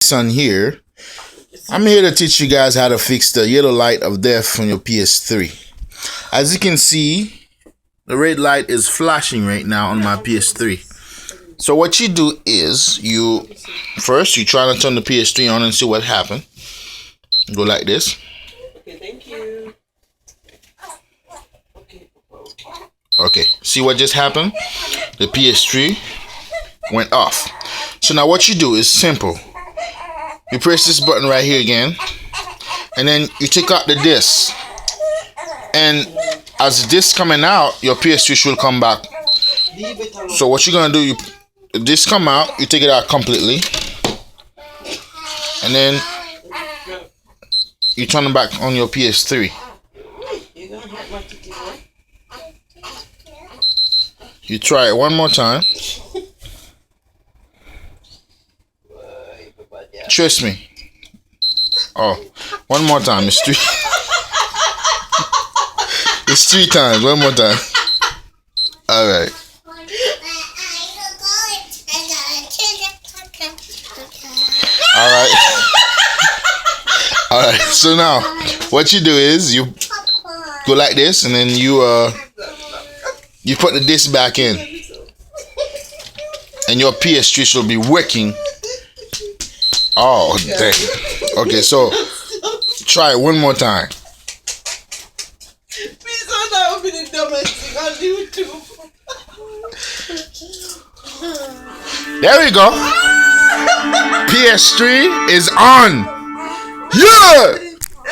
son here. I'm here to teach you guys how to fix the yellow light of death on your PS3. As you can see, the red light is flashing right now on my PS3. So what you do is you try to turn the PS3 on and see what happens. Go like this. Okay, thank you. Okay, see what just happened? The PS3 went off. So now what you do is simple. You press this button right here again, and then you take out the disc. And as the disc coming out, your PS3 should come back. So what you're gonna do, the disc come out, you take it out completely, and then you turn it back on your PS3. You try it one more time. Trust me. Oh, one more time. It's three. It's 3 times. One more time. All right. All right. All right. So now, what you do is you go like this, and then you put the disc back in, and your PS3 should be working. Oh, dang. Okay, so try it one more time. Please don't have me the dumbest thing on YouTube. There we go. PS3 is on. Yeah!